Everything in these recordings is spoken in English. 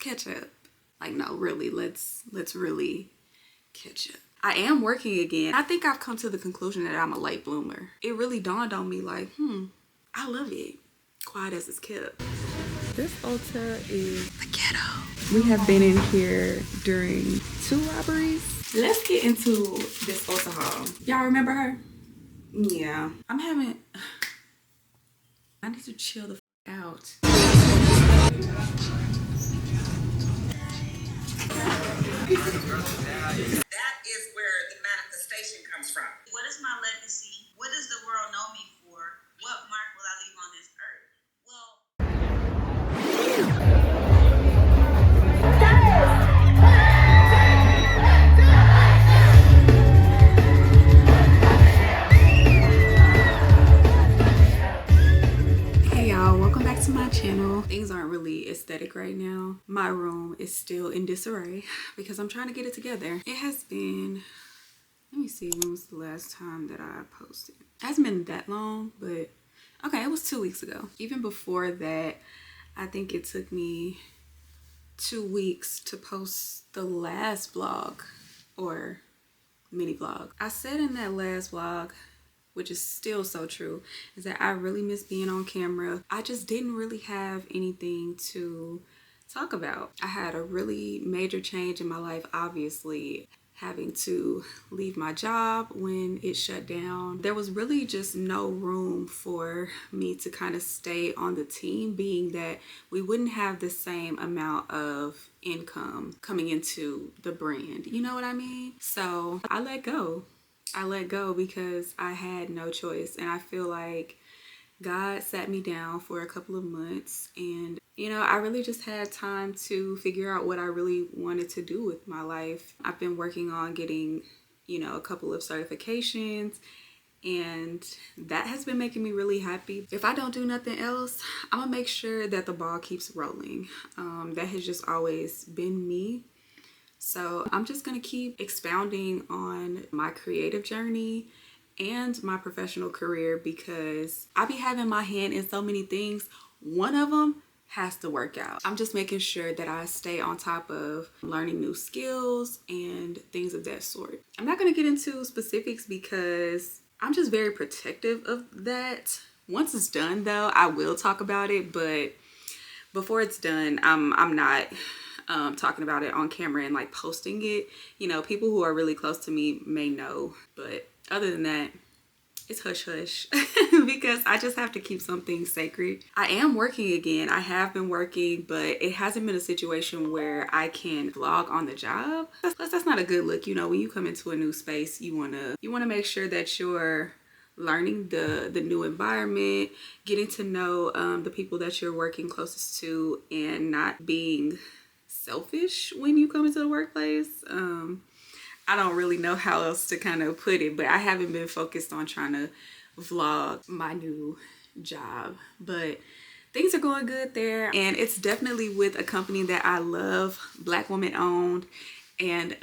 catch up. Like, no, really, let's really catch up. I am working again. I think I've come to the conclusion that I'm a late bloomer. It really dawned on me like, I love it. Quiet as it's kept. This ULTA is the ghetto. We have been in here during 2 robberies. Let's get into this ULTA haul. Y'all remember her? Yeah. I need to chill the out. That is where the manifestation comes from. What is my legacy? What does the world know me for? What mark will I leave on this earth? Hey y'all, welcome back to my channel. Things aren't really aesthetic right now. My room is still in disarray because I'm trying to get it together. It has been, let me see, when was the last time that I posted? It hasn't been that long, but okay, it was 2 weeks ago. Even before that, I think it took me 2 weeks to post the last vlog or mini vlog. I said in that last vlog, which is still so true, is that I really miss being on camera. I just didn't really have anything to talk about. I had a really major change in my life, obviously. Having to leave my job when it shut down. There was really just no room for me to kind of stay on the team, being that we wouldn't have the same amount of income coming into the brand. You know what I mean? So I let go. I let go because I had no choice, and I feel like God sat me down for a couple of months, and you know, I really just had time to figure out what I really wanted to do with my life. I've been working on getting, you know, a couple of certifications, and that has been making me really happy. If I don't do nothing else, I'm gonna make sure that the ball keeps rolling. That has just always been me. So I'm just gonna keep expounding on my creative journey and my professional career because I be having my hand in so many things. One of them has to work out. I'm just making sure that I stay on top of learning new skills and things of that sort. I'm not gonna get into specifics because I'm just very protective of that. Once it's done though, I will talk about it, but before it's done, I'm not talking about it on camera and like posting it. You know, people who are really close to me may know, but other than that, it's hush hush because I just have to keep something sacred. I am working again. I have been working, but it hasn't been a situation where I can vlog on the job. That's not a good look. You know, when you come into a new space, you wanna make sure that you're learning the new environment, getting to know the people that you're working closest to, and not being selfish when you come into the workplace. I don't really know how else to kind of put it, but I haven't been focused on trying to vlog my new job, but things are going good there, and it's definitely with a company that I love, Black woman owned, and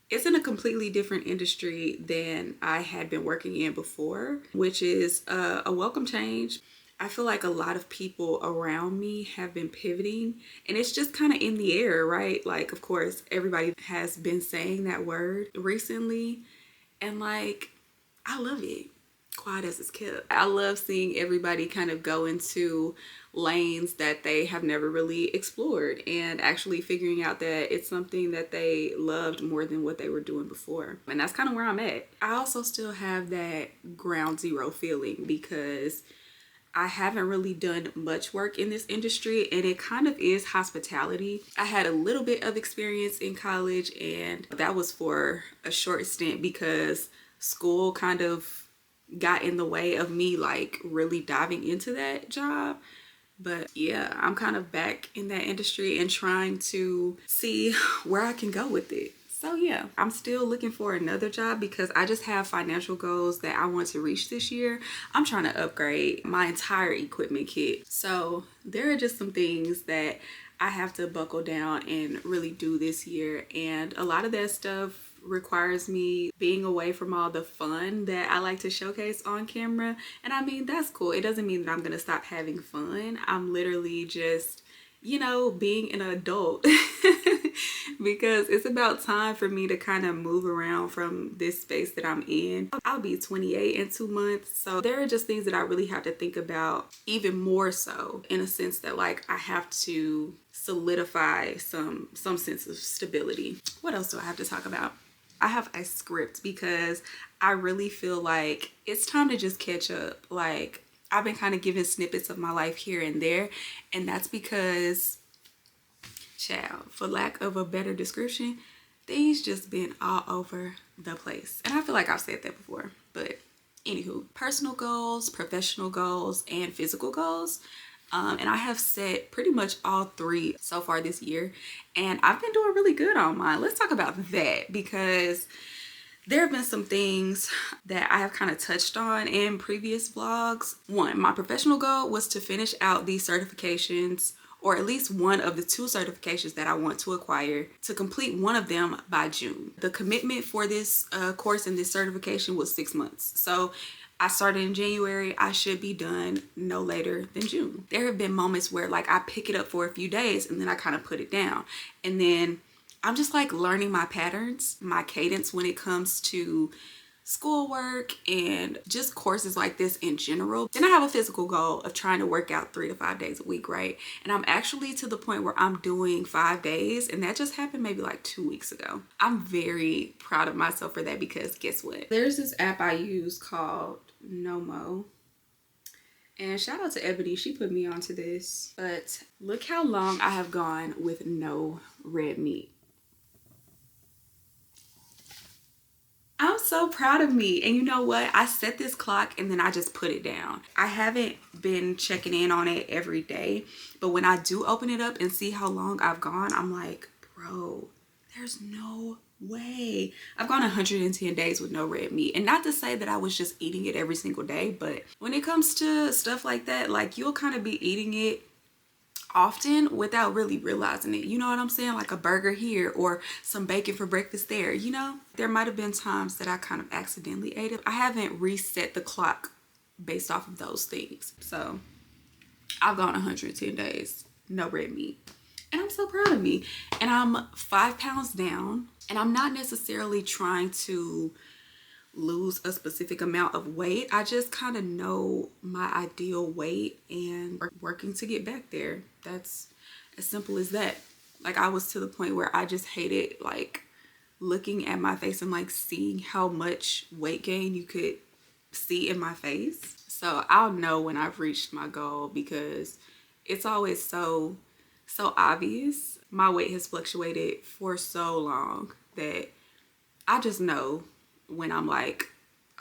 it's in a completely different industry than I had been working in before, which is a welcome change. I feel like a lot of people around me have been pivoting, and it's just kind of in the air, right? Like, of course, everybody has been saying that word recently, and like, I love it. Quiet as it's kept. I love seeing everybody kind of go into lanes that they have never really explored and actually figuring out that it's something that they loved more than what they were doing before. And that's kind of where I'm at. I also still have that ground zero feeling because I haven't really done much work in this industry, and it kind of is hospitality. I had a little bit of experience in college, and that was for a short stint because school kind of got in the way of me like really diving into that job. But yeah, I'm kind of back in that industry and trying to see where I can go with it. So yeah, I'm still looking for another job because I just have financial goals that I want to reach this year. I'm trying to upgrade my entire equipment kit. So there are just some things that I have to buckle down and really do this year. And a lot of that stuff requires me being away from all the fun that I like to showcase on camera. And I mean, that's cool. It doesn't mean that I'm gonna stop having fun. I'm literally just you know, being an adult. Because it's about time for me to kind of move around from this space that I'm in. I'll be 28 in 2 months. So there are just things that I really have to think about, even more so in a sense that like I have to solidify some sense of stability. What else do I have to talk about? I have a script because I really feel like it's time to just catch up. Like, I've been kind of giving snippets of my life here and there, and that's because, child, for lack of a better description, things just been all over the place. And I feel like I've said that before, but anywho, personal goals, professional goals, and physical goals. And I have set pretty much all three so far this year, and I've been doing really good on mine. Let's talk about that, because there have been some things that I have kind of touched on in previous vlogs. One, my professional goal was to finish out these certifications, or at least one of the 2 certifications that I want to acquire, to complete one of them by June. The commitment for this course and this certification was 6 months. So I started in January. I should be done no later than June. There have been moments where like I pick it up for a few days and then I kind of put it down. And then I'm just like learning my patterns, my cadence when it comes to schoolwork and just courses like this in general. Then I have a physical goal of trying to work out 3 to 5 days a week, right? And I'm actually to the point where I'm doing 5 days, and that just happened maybe like 2 weeks ago. I'm very proud of myself for that, because guess what? There's this app I use called Nomo. And shout out to Ebony, she put me onto this. But look how long I have gone with no red meat. I'm so proud of me. And you know what? I set this clock and then I just put it down. I haven't been checking in on it every day, but when I do open it up and see how long I've gone, I'm like, bro, there's no way. I've gone 110 days with no red meat. And not to say that I was just eating it every single day, but when it comes to stuff like that, like you'll kind of be eating it often without really realizing it. You know what I'm saying? Like a burger here or some bacon for breakfast there, you know? There might have been times that I kind of accidentally ate it. I haven't reset the clock based off of those things. So I've gone 110 days, no red meat. And I'm so proud of me. And I'm 5 pounds down, and I'm not necessarily trying to lose a specific amount of weight. I just kind of know my ideal weight and working to get back there. That's as simple as that. Like, I was to the point where I just hated like looking at my face and like seeing how much weight gain you could see in my face. So I'll know when I've reached my goal, because it's always so obvious. My weight has fluctuated for so long that I just know when I'm like,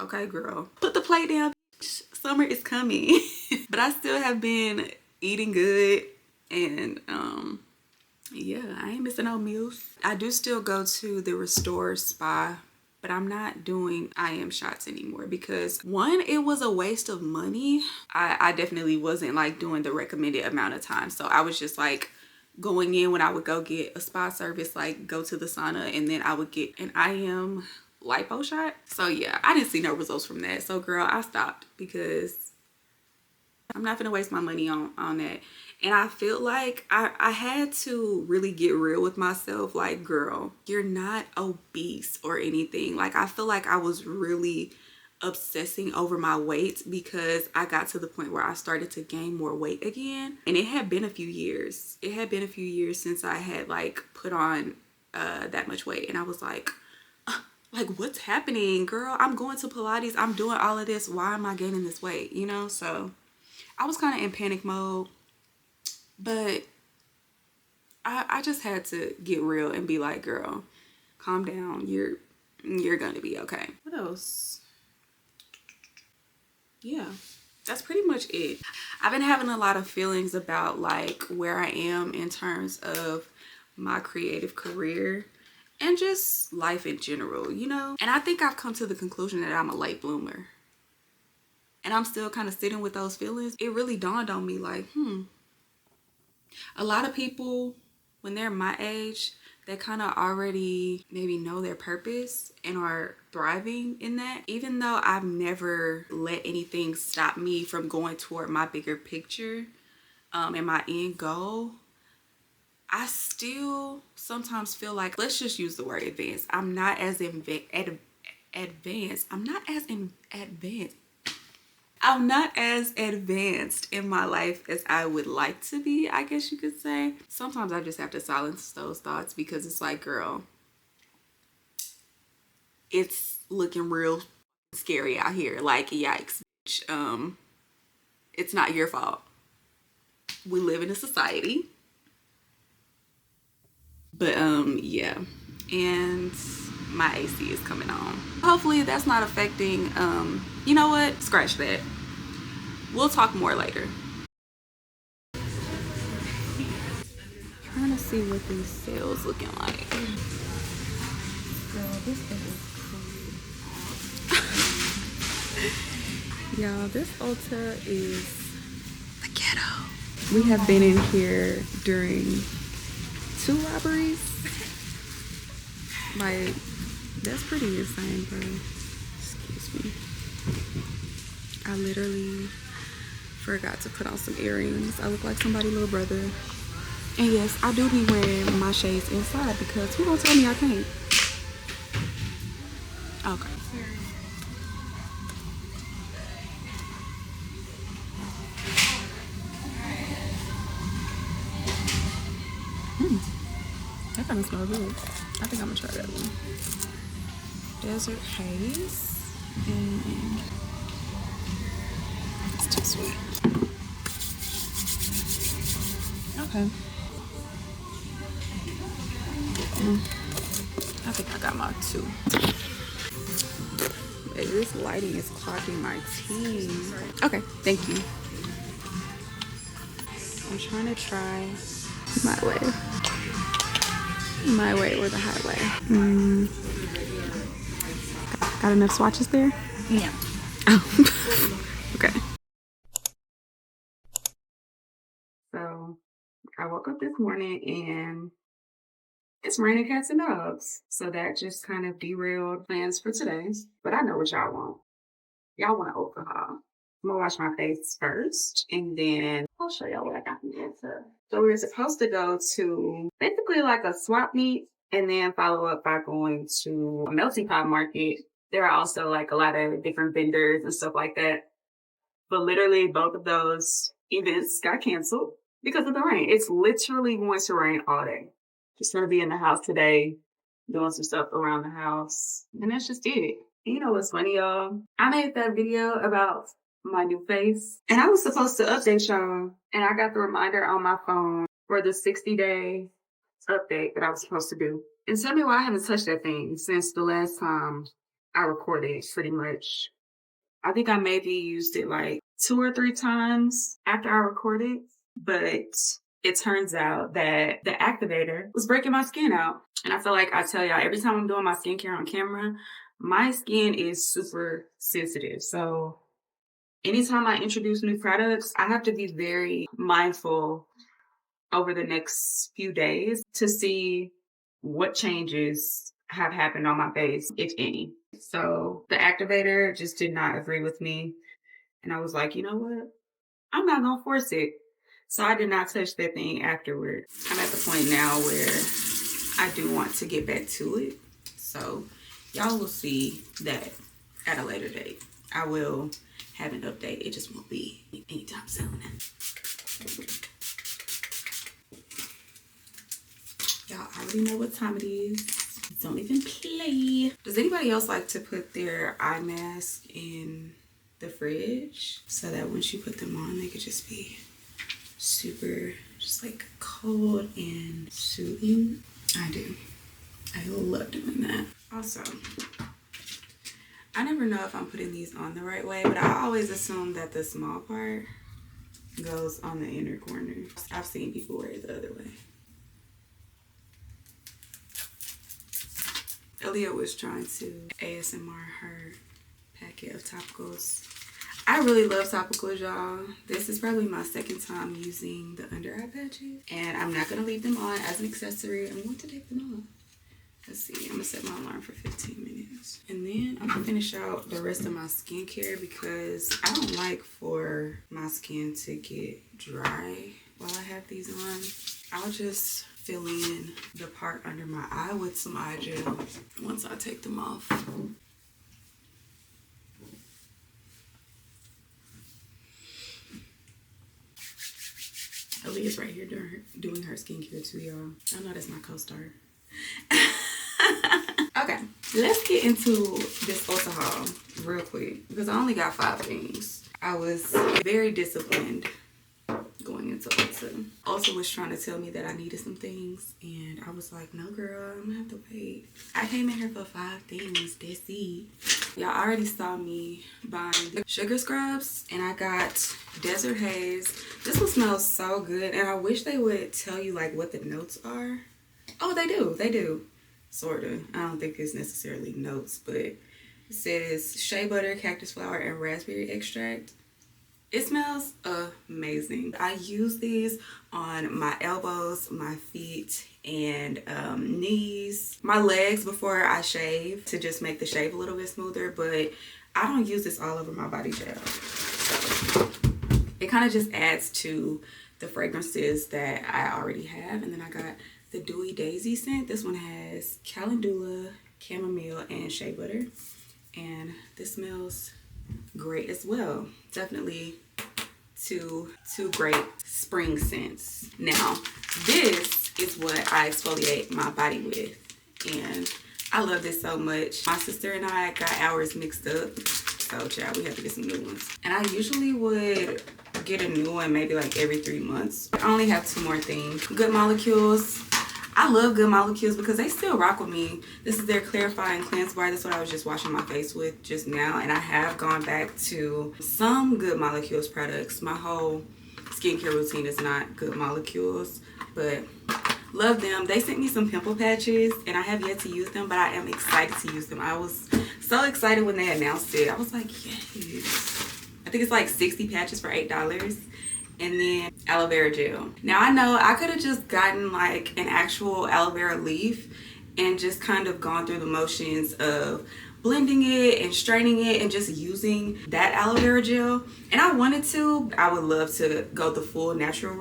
okay, girl, put the plate down, bitch. Summer is coming. But I still have been eating good, and yeah, I ain't missing no meals. I do still go to the Restore Spa, but I'm not doing IM shots anymore, because one, it was a waste of money. I definitely wasn't like doing the recommended amount of time. So I was just like going in when I would go get a spa service, like go to the sauna, and then I would get an IM lipo shot. So yeah, I didn't see no results from that. So girl, I stopped, because I'm not gonna waste my money on that. And I feel like I had to really get real with myself. Like, girl, you're not obese or anything. Like, I feel like I was really obsessing over my weight, because I got to the point where I started to gain more weight again. And it had been a few years. It had been a few years since I had like put on that much weight. And I was like what's happening, girl? I'm going to Pilates, I'm doing all of this, why am I gaining this weight, you know? So I was kind of in panic mode, but I just had to get real and be like, girl, calm down, you're gonna be okay. What else? Yeah, that's pretty much it. I've been having a lot of feelings about like where I am in terms of my creative career and just life in general, you know? And I think I've come to the conclusion that I'm a late bloomer. And I'm still kind of sitting with those feelings. It really dawned on me like, a lot of people, when they're my age, they kind of already maybe know their purpose and are thriving in that. Even though I've never let anything stop me from going toward my bigger picture and my end goal, I still sometimes feel like, let's just use the word advanced. I'm not as advanced. I'm not as advanced in my life as I would like to be, I guess you could say. Sometimes I just have to silence those thoughts because it's like, girl, it's looking real scary out here. Like, yikes. It's not your fault. We live in a society. But yeah. And my AC is coming on. Hopefully that's not affecting you know what? Scratch that. We'll talk more later. Trying to see what these sales looking like. Girl, this thing is cool. Y'all, this Ulta is the ghetto. We have been in here during 2 robberies. Like, that's pretty insane, bro. Excuse me. I literally forgot to put on some earrings. I look like somebody's little brother. And yes, I do be wearing my shades inside because who gonna tell me I can't? Okay. That kind of smells good. I think I'm gonna try that one. Desert Haze. And it's too sweet. Okay. I think I got my 2. Hey, this lighting is clogging my teeth. Okay, thank you. I'm trying to try my way. My way or the highway. Got enough swatches there? Yeah. Oh. Okay. So I woke up this morning and it's raining cats and dogs. So that just kind of derailed plans for today. But I know what y'all want. Y'all want alcohol. I'm gonna wash my face first and then I'll show y'all what I got from the Ulta. So we were supposed to go to basically like a swap meet and then follow up by going to a melting pot market. There are also like a lot of different vendors and stuff like that. But literally both of those events got canceled because of the rain. It's literally going to rain all day. Just gonna be in the house today, doing some stuff around the house. And that's just it. You know what's funny, y'all? I made that video about my new face. And I was supposed to update y'all. And I got the reminder on my phone for the 60-day update that I was supposed to do. And tell me why I haven't touched that thing since the last time I recorded, pretty much. I think I maybe used it like 2 or 3 times after I recorded. But it turns out that the activator was breaking my skin out. And I feel like I tell y'all every time I'm doing my skincare on camera, my skin is super sensitive. So anytime I introduce new products, I have to be very mindful over the next few days to see what changes have happened on my face, if any. So the activator just did not agree with me. And I was like, you know what? I'm not gonna force it. So I did not touch that thing afterwards. I'm at the point now where I do want to get back to it. So y'all will see that at a later date. I will have an update. It just won't be anytime soon. Y'all already know what time it is. Don't even play. Does anybody else like to put their eye mask in the fridge so that once you put them on, they could just be super, just like cold and soothing? I do. I love doing that. Also, I never know if I'm putting these on the right way, but I always assume that the small part goes on the inner corner. I've seen people wear it the other way. Aaliyah was trying to ASMR her packet of topicals. I really love topicals, y'all. This is probably my 2nd time using the under eye patches. And I'm not going to leave them on as an accessory. I'm going to take them off. Let's see. I'm going to set my alarm for 15 minutes. And then I'm going to finish out the rest of my skincare because I don't like for my skin to get dry while I have these on. I'll just fill in the part under my eye with some eye gel once I take them off. Aaliyah's right here doing her skincare too, y'all. I know that's my co-star. Okay, let's get into this Ulta haul real quick because I only got 5 things. I was very disciplined going into Ulta. Ulta was trying to tell me that I needed some things, and I was like, no girl, I'm gonna have to wait. I came in here for 5 things, that's it. Y'all already saw me buying sugar scrubs, and I got Desert Haze. This one smells so good, and I wish they would tell you like what the notes are. Oh, they do. Sorta. I don't think it's necessarily notes, but it says shea butter, cactus flower, and raspberry extract. It smells amazing. I use these on my elbows, my feet, and knees, my legs before I shave to just make the shave a little bit smoother, but I don't use this all over my body gel. So it kind of just adds to the fragrances that I already have. And then I got the Dewy Daisy scent. This one has calendula, chamomile, and shea butter. And this smells great as well. Definitely two great spring scents. Now, this is what I exfoliate my body with. And I love this so much. My sister and I got ours mixed up. So, child, we have to get some new ones. And I usually would get a new one maybe like every 3 months. I only have 2 more things. Good Molecules. I love Good Molecules because they still rock with me. This is their clarifying cleanse bar. That's what I was just washing my face with just now. And I have gone back to some Good Molecules products. My whole skincare routine is not Good Molecules, but love them. They sent me some pimple patches and I have yet to use them, but I am excited to use them. I was so excited when they announced it. I was like, yes. I think it's like 60 patches for $8. And then aloe vera gel. Now I know I could have just gotten like an actual aloe vera leaf and just kind of gone through the motions of blending it and straining it and just using that aloe vera gel. And I wanted to. I would love to go the full natural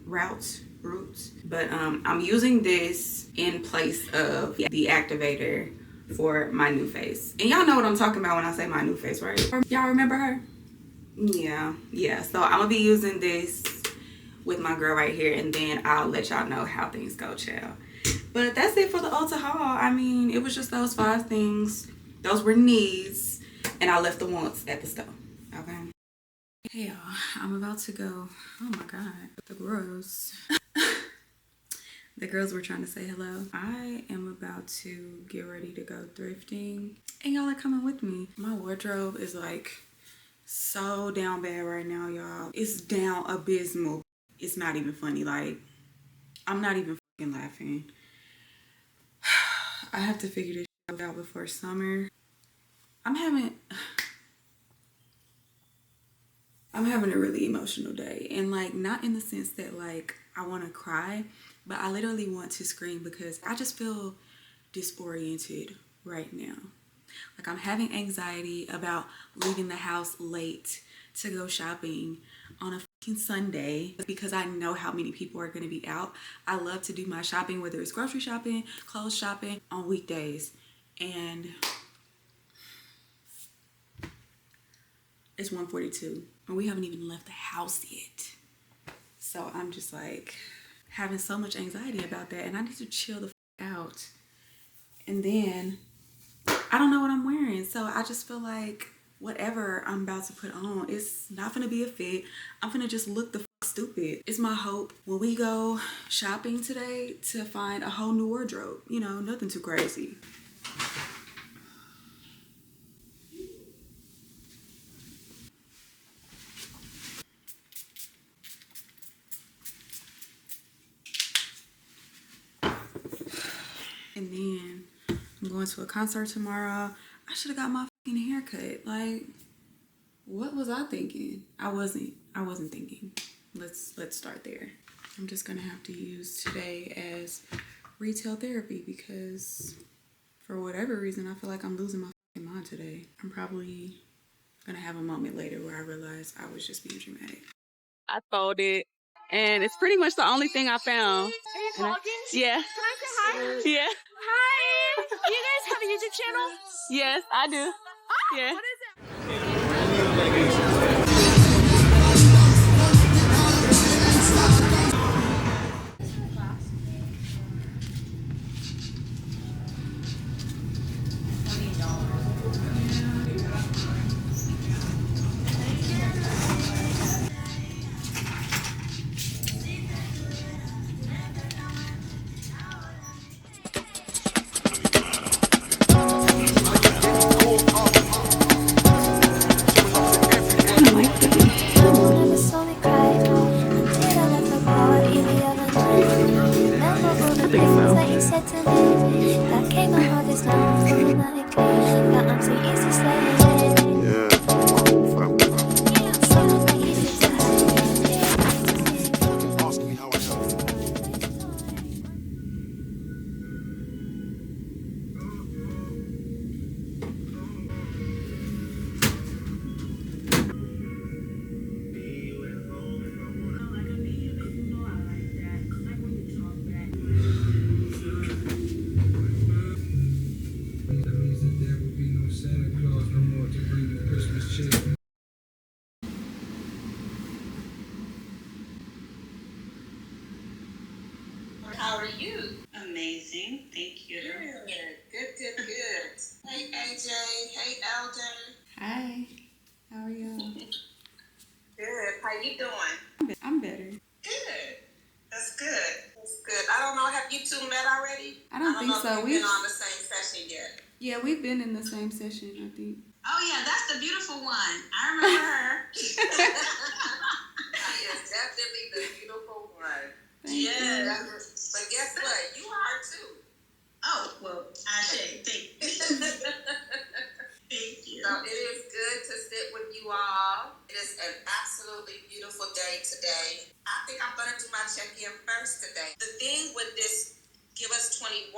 route. But I'm using this in place of the activator for my NuFace. And y'all know what I'm talking about when I say my NuFace, right? Y'all remember her? Yeah, so I'm gonna be using this with my girl right here, and then I'll let y'all know how things go, child. But that's it for the Ulta haul. I mean, it was just those 5 things. Those were needs, and I left the wants at the store. Okay. Hey y'all, I'm about to go. Oh my god, the gross. The girls were trying to say hello. I am about to get ready to go thrifting, and y'all are coming with me. My wardrobe is like so down bad right now, y'all. It's down abysmal. It's not even funny. Like, I'm not even fucking laughing. I have to figure this shit out before summer. I'm having a really emotional day, and like not in the sense that like I want to cry, but I literally want to scream because I just feel disoriented right now. Like I'm having anxiety about leaving the house late to go shopping on a fucking Sunday because I know how many people are going to be out. I love to do my shopping, whether it's grocery shopping, clothes shopping, on weekdays. And it's 1:42 and we haven't even left the house yet. So I'm just like having so much anxiety about that, and I need to chill the fuck out. And then I don't know what I'm wearing, so I just feel like whatever I'm about to put on, it's not gonna be a fit. I'm gonna just look the fuck stupid. It's my hope when we go shopping today to find a whole new wardrobe. You know, nothing too crazy. And then I'm going to a concert tomorrow. I should have got my fucking haircut. Like, what was I thinking? I wasn't thinking. Let's start there. I'm just gonna have to use today as retail therapy because for whatever reason I feel like I'm losing my fucking mind today. I'm probably gonna have a moment later where I realize I was just being dramatic. I folded And it's pretty much the only thing I found. Are you vlogging? Yeah. Can I say hi? Yeah. Hi! You guys have a YouTube channel? Yes, I do. Yeah. What is it? How are you? Amazing, thank you. Good. Hey AJ, hey Elder. Hi. How are y'all? Good. How you doing? I'm better. Good. That's good. I don't know. Have you two met already? I don't think know so. If you've been on the same session yet. Yeah, we've been in the same session, I think. Oh yeah, that's the beautiful one. I remember her. She is definitely the beautiful one. Thank you. But guess what? You are too. Oh well, I say thank you. Thank you. So it is good to sit with you all. It is an absolutely beautiful day today. I think I'm going to do my check-in first today. The thing with this Give Us 21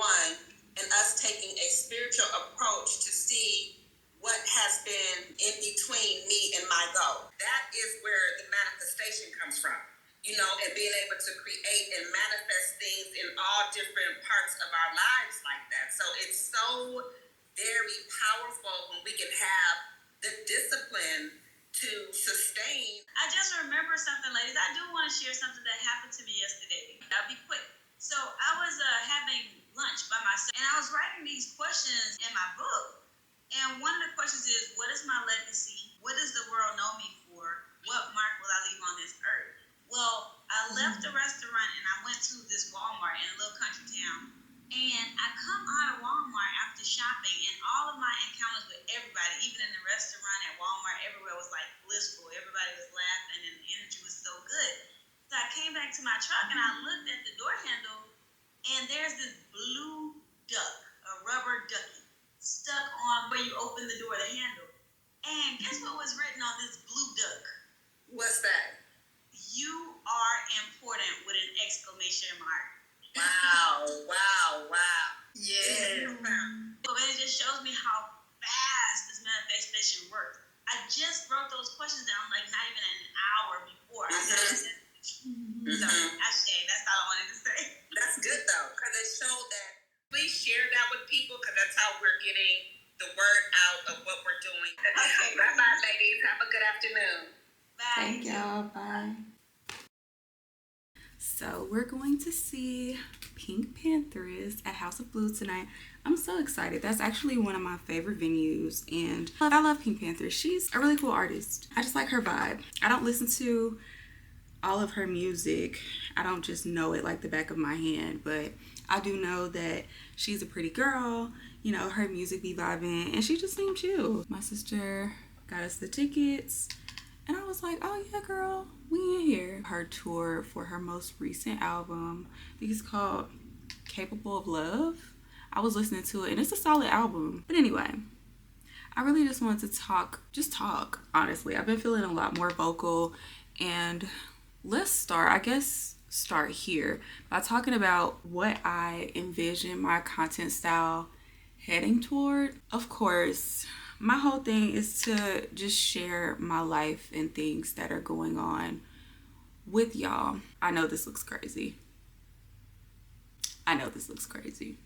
and us taking a spiritual approach to see what has been in between me and my goal. That is where the manifestation comes from. You know, and being able to create and manifest things in all different parts of our lives like that. So it's so very powerful when we can have the discipline to sustain. I just remember something, ladies. I do want to share something that happened to me yesterday. I'll be quick. So I was having lunch by myself, and I was writing these questions in my book. And one of the questions is, what is my legacy? What does the world know me for? What mark will I leave on this earth? Well, I left the restaurant and I went to this Walmart in a little country town. And I come out of Walmart after shopping, and all of my encounters with everybody, even in the restaurant, at Walmart, everywhere was like blissful. Everybody was laughing and the energy was so good. So I came back to my truck and I looked at the door handle, and there's this blue duck, a rubber ducky, stuck on where you open the door, the handle. And guess what was written on this blue duck? What's that? You are important with an exclamation mark. Wow. Yeah. So it just shows me how fast this manifestation works. I just wrote those questions down like not even an hour before I said that. So I say that's all I wanted to say. That's good though, because it showed that. Please share that with people, because that's how we're getting the word out of what we're doing. Okay, bye ladies. Have a good afternoon. Bye. Thank y'all. Bye. So we're going to see PinkPantheress at House of Blues tonight. I'm so excited. That's actually one of my favorite venues, and I love PinkPantheress. She's a really cool artist. I just like her vibe. I don't listen to all of her music. I don't just know it like the back of my hand, but I do know that she's a pretty girl. You know, her music be vibing, and she just seemed chill. My sister got us the tickets, and I was like, oh yeah, girl, we in here. Her tour for her most recent album, I think it's called Capable of Love. I was listening to it, and it's a solid album. But anyway, I really just wanted to talk, honestly. I've been feeling a lot more vocal, and let's start here by talking about what I envision my content style heading toward. Of course, my whole thing is to just share my life and things that are going on with y'all. I know this looks crazy. I know this looks crazy.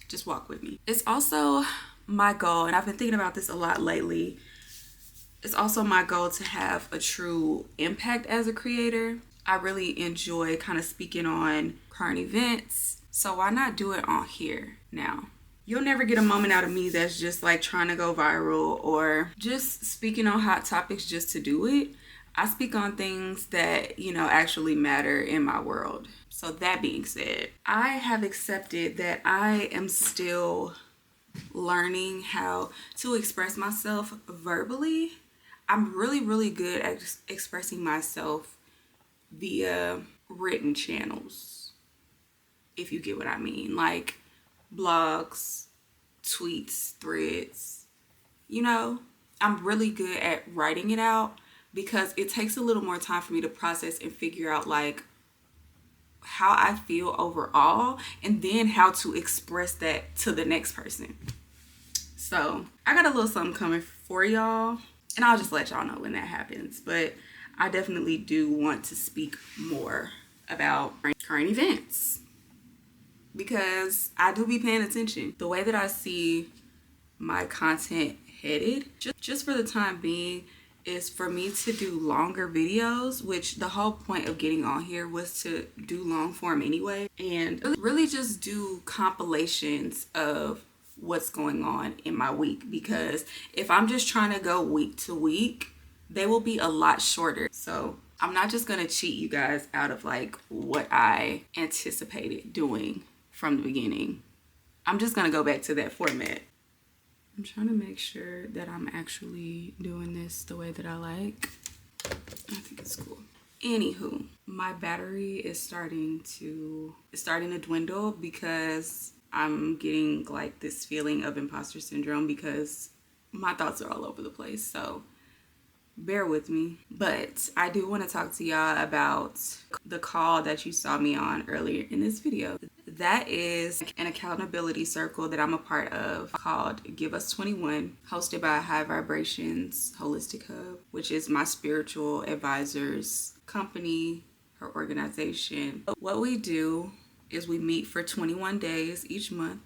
Just walk with me. It's also my goal, and I've been thinking about this a lot lately. It's also my goal to have a true impact as a creator. I really enjoy kind of speaking on current events. So why not do it on here now? You'll never get a moment out of me that's just like trying to go viral or just speaking on hot topics just to do it. I speak on things that, actually matter in my world. So that being said, I have accepted that I am still learning how to express myself verbally. I'm really, really good at expressing myself via written channels, if you get what I mean, like blogs, tweets, threads. I'm really good at writing it out because it takes a little more time for me to process and figure out like how I feel overall and then how to express that to the next person. So I got a little something coming for y'all, and I'll just let y'all know when that happens. But I definitely do want to speak more about current events because I do be paying attention. The way that I see my content headed, just for the time being, is for me to do longer videos, which the whole point of getting on here was to do long form anyway, and really just do compilations of what's going on in my week, because if I'm just trying to go week to week, they will be a lot shorter. So I'm not just gonna cheat you guys out of like what I anticipated doing from the beginning. I'm just gonna go back to that format. I'm trying to make sure that I'm actually doing this the way that I like. I think it's cool. Anywho, my battery is starting to dwindle because I'm getting like this feeling of imposter syndrome because my thoughts are all over the place. So bear with me. But I do want to talk to y'all about the call that you saw me on earlier in this video. That is an accountability circle that I'm a part of called Give Us 21, hosted by High Vibrations Holistic Hub, which is my spiritual advisor's company, her organization. What we do is we meet for 21 days each month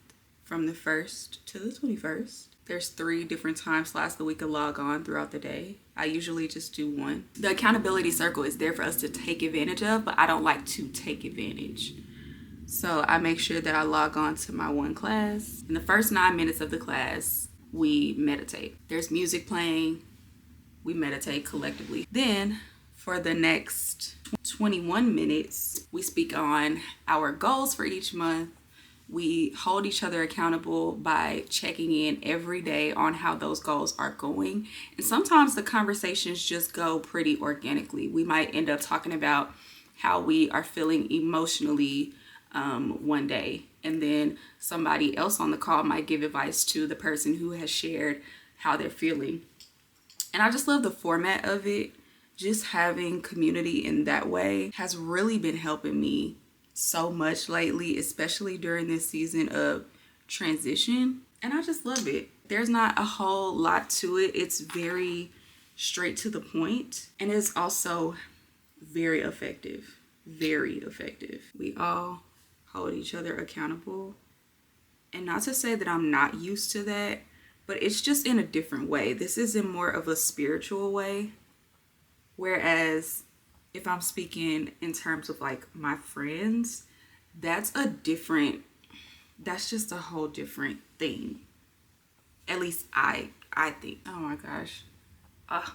from the 1st to the 21st. There's 3 different time slots that we can log on throughout the day. I usually just do one. The accountability circle is there for us to take advantage of, but I don't like to take advantage. So I make sure that I log on to my one class. In the first 9 minutes of the class, we meditate. There's music playing. We meditate collectively. Then for the next 21 minutes, we speak on our goals for each month. We hold each other accountable by checking in every day on how those goals are going. And sometimes the conversations just go pretty organically. We might end up talking about how we are feeling emotionally one day, and then somebody else on the call might give advice to the person who has shared how they're feeling. And I just love the format of it. Just having community in that way has really been helping me so much lately, especially during this season of transition. And I just love it. There's not a whole lot to it. It's very straight to the point, and it's also very effective. Very effective. We all hold each other accountable. And not to say that I'm not used to that, but it's just in a different way. This is in more of a spiritual way. Whereas if I'm speaking in terms of like my friends, that's just a whole different thing. At least I think. Oh my gosh.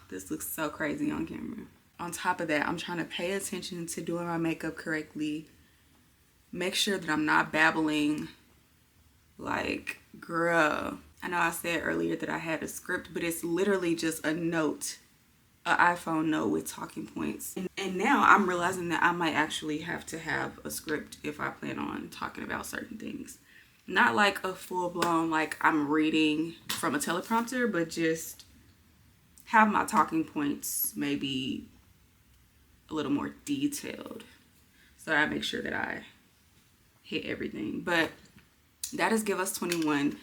This looks so crazy on camera. On top of that, I'm trying to pay attention to doing my makeup correctly. Make sure that I'm not babbling like, girl. I know I said earlier that I had a script, but it's literally just a note, an iPhone note with talking points. And now I'm realizing that I might actually have to have a script if I plan on talking about certain things. Not like a full-blown, like I'm reading from a teleprompter, but just have my talking points maybe a little more detailed so I make sure that I hit everything. But that is Give Us 21,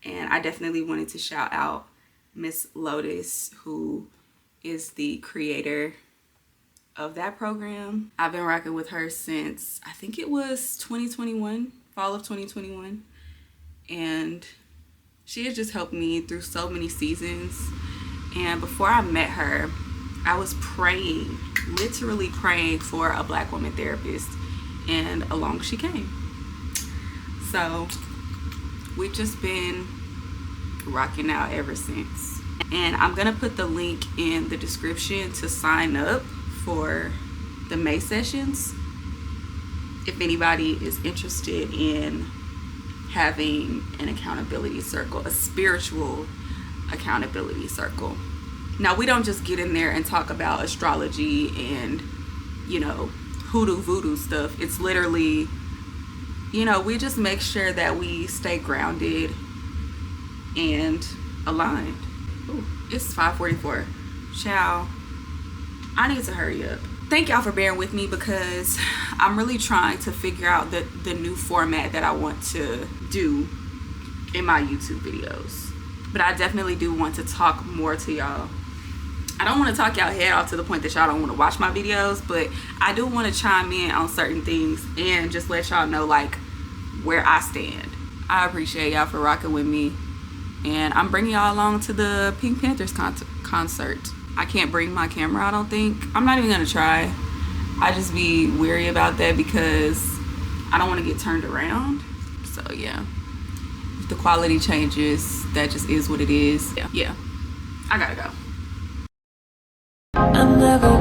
and I definitely wanted to shout out Miss Lotus, who is the creator of that program. I've been rocking with her since I think it was 2021, fall of 2021. And she has just helped me through so many seasons. And before I met her, I was praying, literally praying for a Black woman therapist, and along she came. So we've just been rocking out ever since. And I'm gonna put the link in the description to sign up for the May sessions if anybody is interested in having an accountability circle, a spiritual accountability circle. Now, we don't just get in there and talk about astrology and, you know, hoodoo voodoo stuff. It's literally, you know, we just make sure that we stay grounded and aligned. Ooh, it's 5:44. Ciao. I need to hurry up. Thank y'all for bearing with me because I'm really trying to figure out the new format that I want to do in my YouTube videos. But I definitely do want to talk more to y'all. I don't want to talk y'all head off to the point that y'all don't want to watch my videos, but I do want to chime in on certain things and just let y'all know like where I stand. I appreciate y'all for rocking with me, and I'm bringing y'all along to the PinkPantheress concert. I can't bring my camera, I don't think. I'm not even gonna try. I just be weary about that because I don't want to get turned around. So yeah, if the quality changes, that just is what it is. Yeah, I gotta go. I never